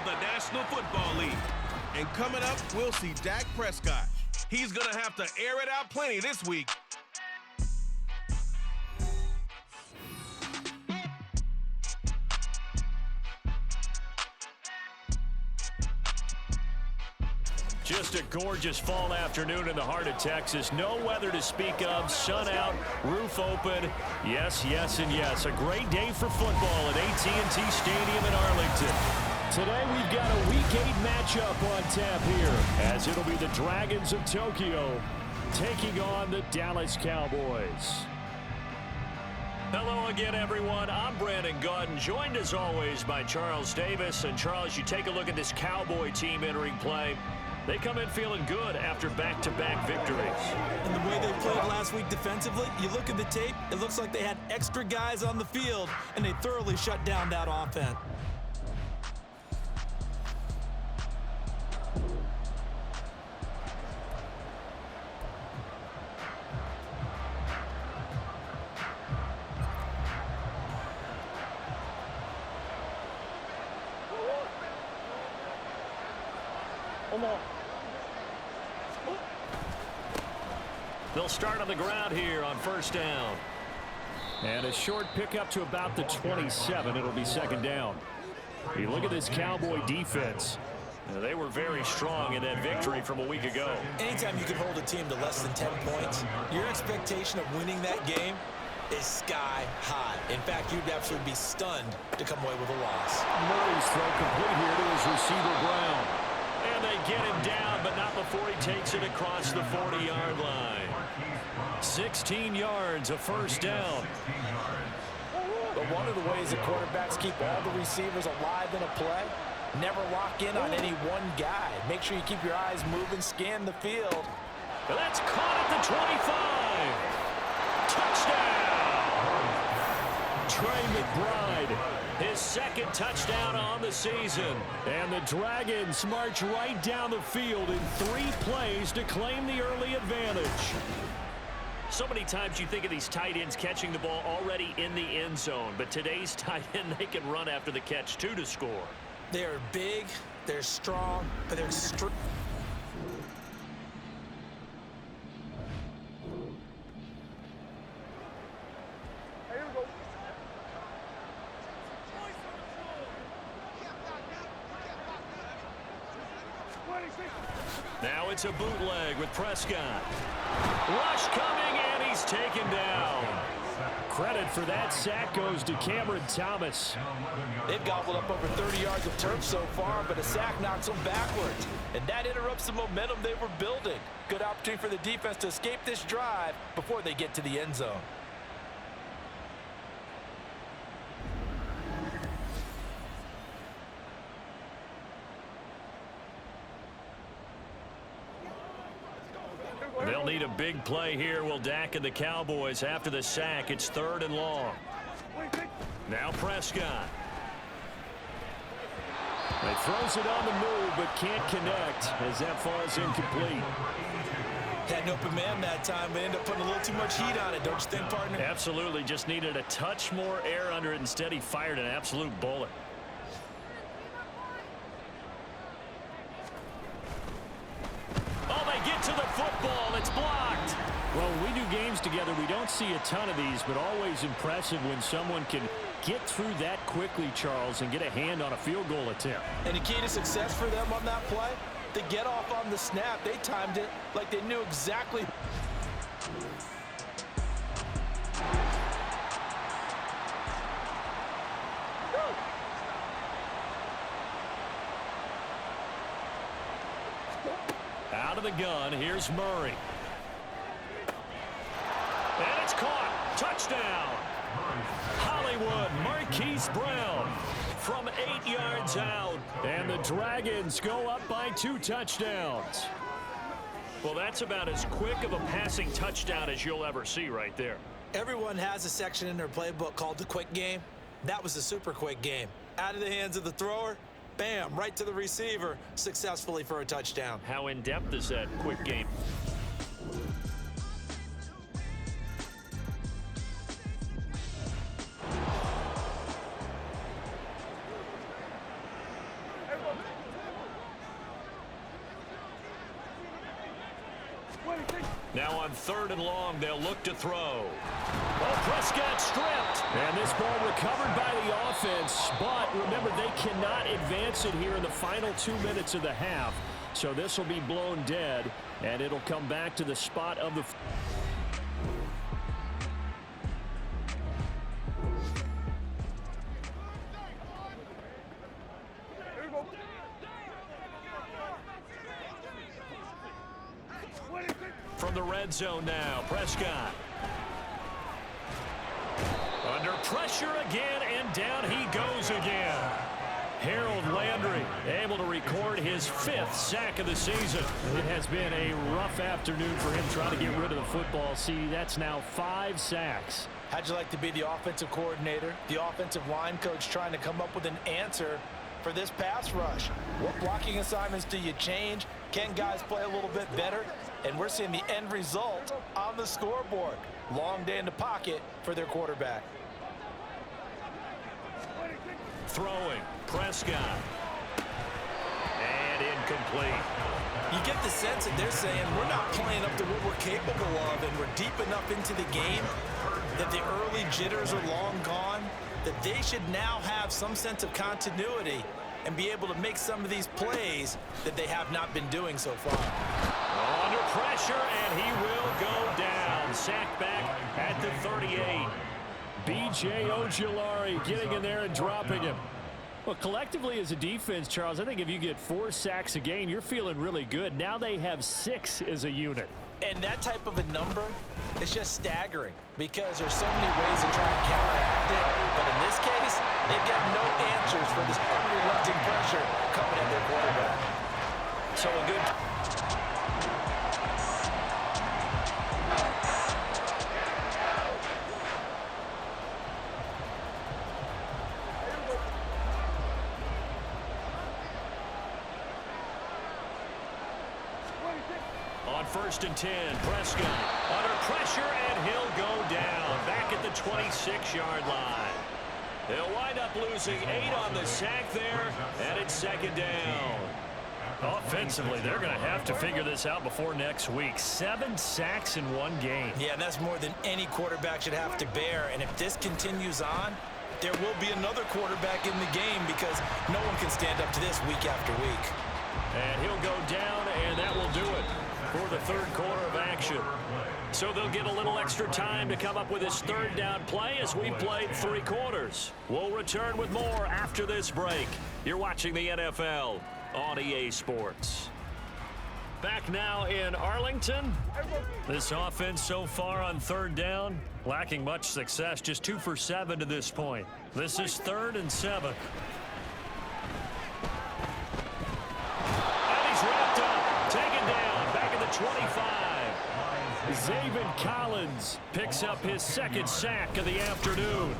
the National Football League. And coming up, we'll see Dak Prescott. He's going to have to air it out plenty this week. Just a gorgeous fall afternoon in the heart of Texas. No weather to speak of. Sun out, roof open. Yes, yes, and yes. A great day for football at AT&T Stadium in Arlington. Today we've got a Week 8 matchup on tap here, as it'll be the Dragons of Tokyo taking on the Dallas Cowboys. Hello again, everyone. I'm Brandon Gaudin, joined as always by Charles Davis. And Charles, you take a look at this Cowboy team entering play. They come in feeling good after back-to-back victories. And the way they played last week defensively, you look at the tape, it looks like they had extra guys on the field, and they thoroughly shut down that offense. They'll start on the ground here on first down. And a short pickup to about the 27. It'll be second down. You look at this Cowboy defense. They were very strong in that victory from a week ago. Anytime you can hold a team to less than 10 points, your expectation of winning that game is sky high. In fact, you'd absolutely be stunned to come away with a loss. Murray's throw complete here to his receiver, Brown. And they get him down, but not before he takes it across the 40-yard line. 16 yards, a first down. But one of the ways that quarterbacks keep all the receivers alive in a play, never lock in on any one guy. Make sure you keep your eyes moving, scan the field. But that's caught at the 25. Touchdown! Trey McBride, his second touchdown on the season. And the Dragons march right down the field in 3 plays to claim the early advantage. So many times you think of these tight ends catching the ball already in the end zone. But today's tight end, they can run after the catch, too, to score. They're big, they're strong, but they're extreme. Now it's a bootleg with Prescott. Rush coming, and he's taken down. Credit for that sack goes to Cameron Thomas. They've gobbled up over 30 yards of turf so far, but a sack knocks them backwards. And that interrupts the momentum they were building. Good opportunity for the defense to escape this drive before they get to the end zone. They'll need a big play here. Will Dak and the Cowboys after the sack. It's 3rd and long. Now Prescott. He throws it on the move but can't connect as that falls incomplete. Had an open man that time, but ended up putting a little too much heat on it, don't you think, partner? Absolutely. Just needed a touch more air under it. Instead, he fired an absolute bullet. Oh, they get to the football. It's blocked. Well, when we do games together, we don't see a ton of these, but always impressive when someone can get through that quickly, Charles, and get a hand on a field goal attempt. And the key to success for them on that play, to get off on the snap, they timed it like they knew exactly. Out of the gun, here's Murray. And it's caught. Touchdown. Hollywood, Marquise Brown from 8 yards out. And the Dragons go up by 2 touchdowns. Well, that's about as quick of a passing touchdown as you'll ever see right there. Everyone has a section in their playbook called the quick game. That was the super quick game. Out of the hands of the thrower, bam, right to the receiver, successfully for a touchdown. How in-depth is that quick game? Now on 3rd and long, they'll look to throw. Oh, Prescott stripped. And this ball recovered by the offense. But remember, they cannot advance it here in the final 2 minutes of the half. So this will be blown dead, and it'll come back to the spot of the... From the red zone now, Prescott. Under pressure again, and down he goes again. Harold Landry able to record his 5th sack of the season. It has been a rough afternoon for him trying to get rid of the football. See, that's now 5 sacks. How'd you like to be the offensive coordinator, the offensive line coach trying to come up with an answer for this pass rush? What blocking assignments do you change? Can guys play a little bit better? And we're seeing the end result on the scoreboard. Long day in the pocket for their quarterback. Throwing, Prescott. And incomplete. You get the sense that they're saying we're not playing up to what we're capable of, and we're deep enough into the game that the early jitters are long gone, that they should now have some sense of continuity and be able to make some of these plays that they have not been doing so far. Under pressure, and he will go down. Sacked back at the 38. B.J. Ojulari getting in there and dropping him. Well, collectively as a defense, Charles, I think if you get 4 sacks a game, you're feeling really good. Now they have 6 as a unit. And that type of a number is just staggering because there's so many ways to try and counteract it. But in this case, they've got no answers for this unrelenting pressure coming at their quarterback. So a good... On 1st and 10, Prescott under pressure, and he'll go down back at the 26-yard line. They'll wind up losing 8 on the sack there, and it's 2nd down. Offensively, they're going to have to figure this out before next week. 7 sacks in 1 game. Yeah, that's more than any quarterback should have to bear. And if this continues on, there will be another quarterback in the game because no one can stand up to this week after week. And he'll go down, and that will do it for the 3rd quarter of action. So they'll get a little extra time to come up with his 3rd down play as we've played 3 quarters. We'll return with more after this break. You're watching the NFL on EA Sports. Back now in Arlington. This offense so far on 3rd down, lacking much success, just 2 for 7 to this point. This is 3rd and 7. And he's wrapped up, taken down, back at the 25. Zaven Collins picks up his 2nd sack of the afternoon.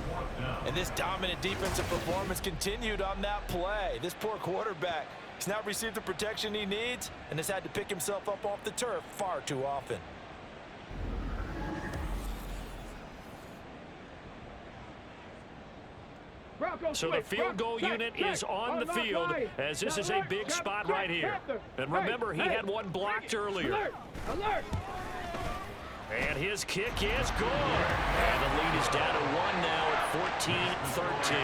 And this dominant defensive performance continued on that play. This poor quarterback has not received the protection he needs and has had to pick himself up off the turf far too often. So the field goal unit is on the field as this is a big spot right here. And remember, he had one blocked earlier. And his kick is good. And the lead is down to 1 now at 14-13.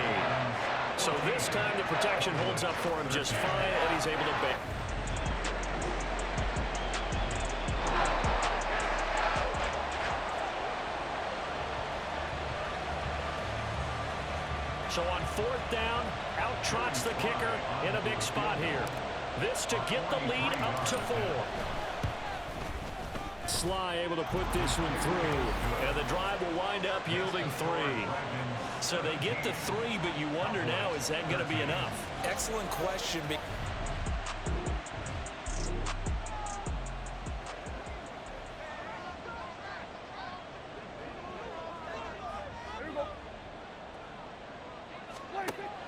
So this time the protection holds up for him just fine, and he's able to back. So on 4th down, out trots the kicker in a big spot here. This to get the lead up to 4. Sly able to put this one through, and the drive will wind up yielding 3. So they get the 3, but you wonder now, is that going to be enough? Excellent question.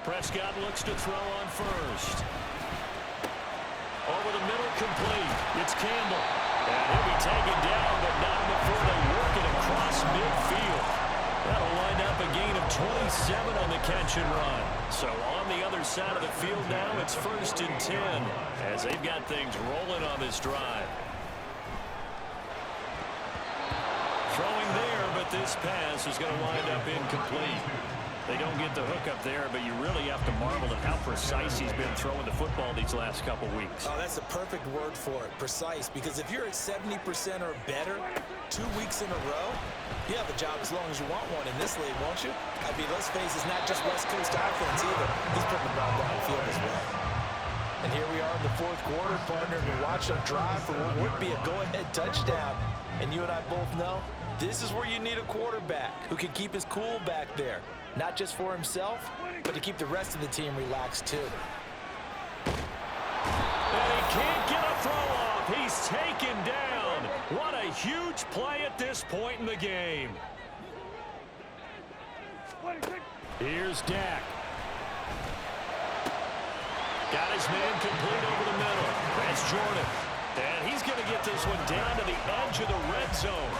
Prescott looks to throw on 1st. Over the middle, complete. It's Campbell. And he'll be taken down, but not before they work it across midfield. That'll wind up a gain of 27 on the catch and run. So on the other side of the field now, it's 1st and 10 as they've got things rolling on this drive. Throwing there, but this pass is going to wind up incomplete. They don't get the hook up there, but you really have to marvel at how precise he's been throwing the football these last couple weeks. Oh, that's a perfect word for it, precise, because if you're at 70% or better 2 weeks in a row, you have a job as long as you want one in this league, won't you? I mean, let's face it, it's not just West Coast offense either. He's putting the ball down the field as well. And here we are in the fourth quarter, partner, and we watch them drive for what would be a go-ahead touchdown. And you and I both know this is where you need a quarterback who can keep his cool back there. Not just for himself, but to keep the rest of the team relaxed too. And he can't get a throw off. He's taken down. What a huge play at this point in the game. Here's Dak. Got his man complete over the middle. That's Jordan. And he's going to get this one down to the edge of the red zone.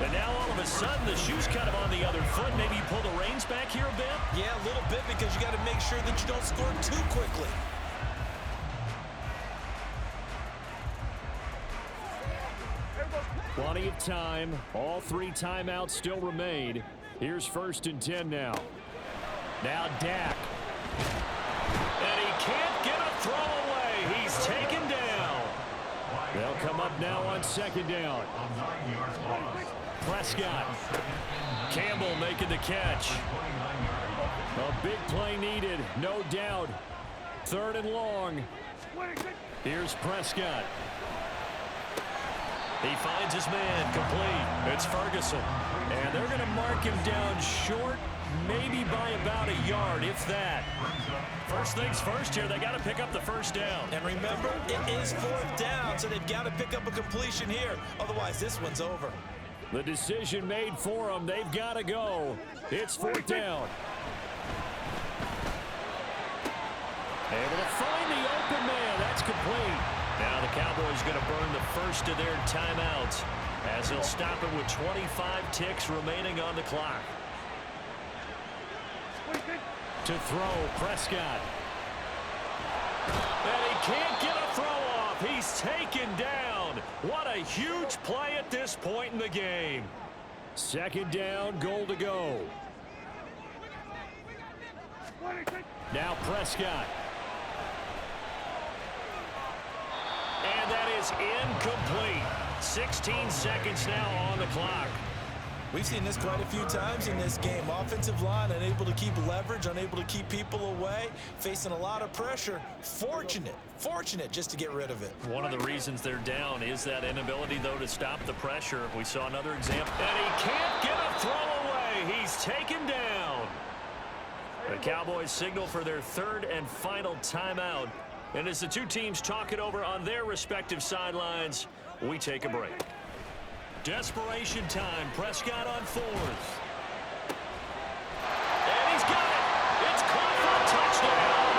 And now all of a sudden the shoe's kind of on the other foot. Maybe you pull the reins back here a bit? Yeah, a little bit, because you got to make sure that you don't score too quickly. Plenty of time. All 3 timeouts still remain. Here's 1st and 10 now. Now Dak. And he can't get a throw away. He's taken down. They'll come up now on 2nd down. Prescott. Campbell making the catch. A big play needed, no doubt. 3rd and long. Here's Prescott. He finds his man complete. It's Ferguson. And they're going to mark him down short, maybe by about a yard, if that. First things first here, they got to pick up the 1st down. And remember, it is 4th down, so they've got to pick up a completion here. Otherwise, this one's over. The decision made for them. They've got to go. It's 4th down. Able to find the open man. That's complete. Now the Cowboys going to burn the first of their timeouts as they'll stop it with 25 ticks remaining on the clock. To throw, Prescott. And he can't get a throw off. He's taken down. What a huge play at this point in the game. 2nd down, goal to go. Now Prescott. And that is incomplete. 16 seconds now on the clock. We've seen this quite a few times in this game. Offensive line unable to keep leverage, unable to keep people away, facing a lot of pressure. Fortunate just to get rid of it. One of the reasons they're down is that inability, though, to stop the pressure. We saw another example. And he can't get a throw away. He's taken down. The Cowboys signal for their 3rd and final timeout. And as the 2 teams talk it over on their respective sidelines, we take a break. Desperation time. Prescott on 4th. And he's got it. It's caught for a touchdown.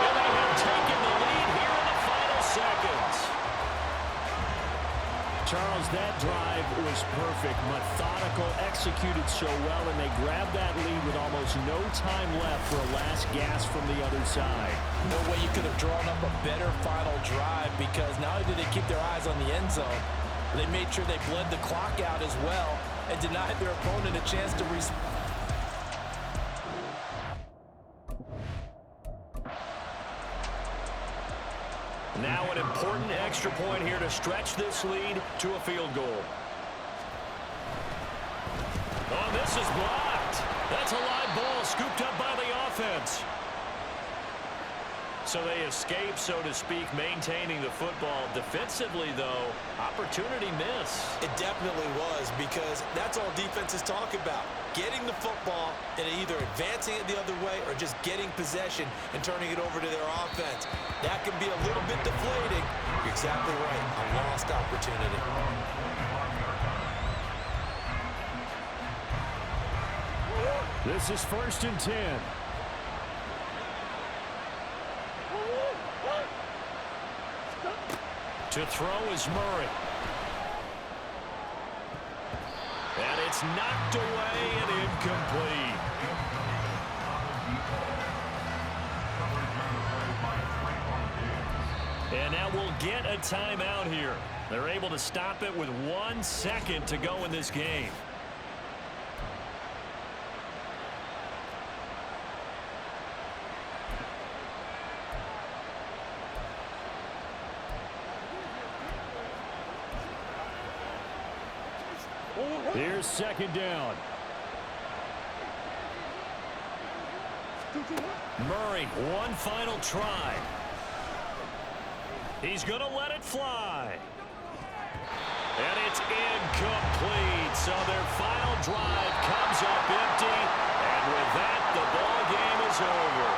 And they have taken the lead here in the final seconds. Charles, that drive was perfect. Methodical, executed so well, and they grabbed that lead with almost no time left for a last gasp from the other side. No way you could have drawn up a better final drive, because not only did they keep their eyes on the end zone, they made sure they bled the clock out as well and denied their opponent a chance to respond. Now an important extra point here to stretch this lead to a field goal. Oh, this is blocked. That's a live ball scooped up by the offense. So they escape, so to speak, maintaining the football. Defensively, though, opportunity miss. It definitely was, because that's all defenses talk about. Getting the football and either advancing it the other way or just getting possession and turning it over to their offense. That can be a little bit deflating. You're exactly right. A lost opportunity. This is 1st and 10. To throw is Murray. And it's knocked away and incomplete. And now we'll get a timeout here. They're able to stop it with 1 second to go in this game. Here's second down. Murray, one final try. He's going to let it fly. And it's incomplete. So their final drive comes up empty. And with that, the ball game is over.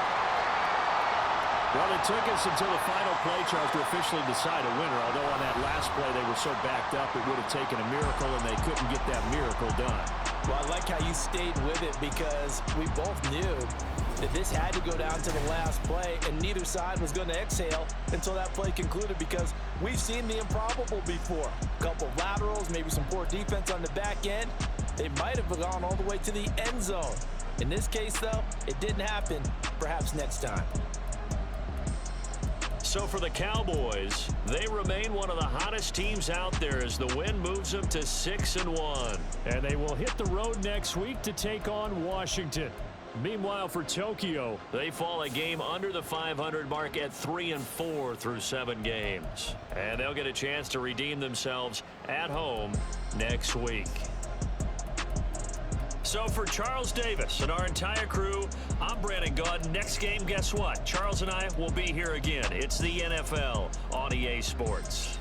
Well, it took us until the final play, Charles, to officially decide a winner. Although on that last play they were so backed up, it would have taken a miracle, and they couldn't get that miracle done. Well, I like how you stayed with it because we both knew that this had to go down to the last play, and neither side was going to exhale until that play concluded because we've seen the improbable before. A couple of laterals, maybe some poor defense on the back end. They might have gone all the way to the end zone. In this case, though, it didn't happen. Perhaps next time. So for the Cowboys, they remain one of the hottest teams out there as the win moves them to 6-1. And they will hit the road next week to take on Washington. Meanwhile, for Tokyo, they fall a game under the 500 mark at 3-4 through 7 games. And they'll get a chance to redeem themselves at home next week. So for Charles Davis and our entire crew, I'm Brandon Gaudin. Next game, guess what? Charles and I will be here again. It's the NFL on EA Sports.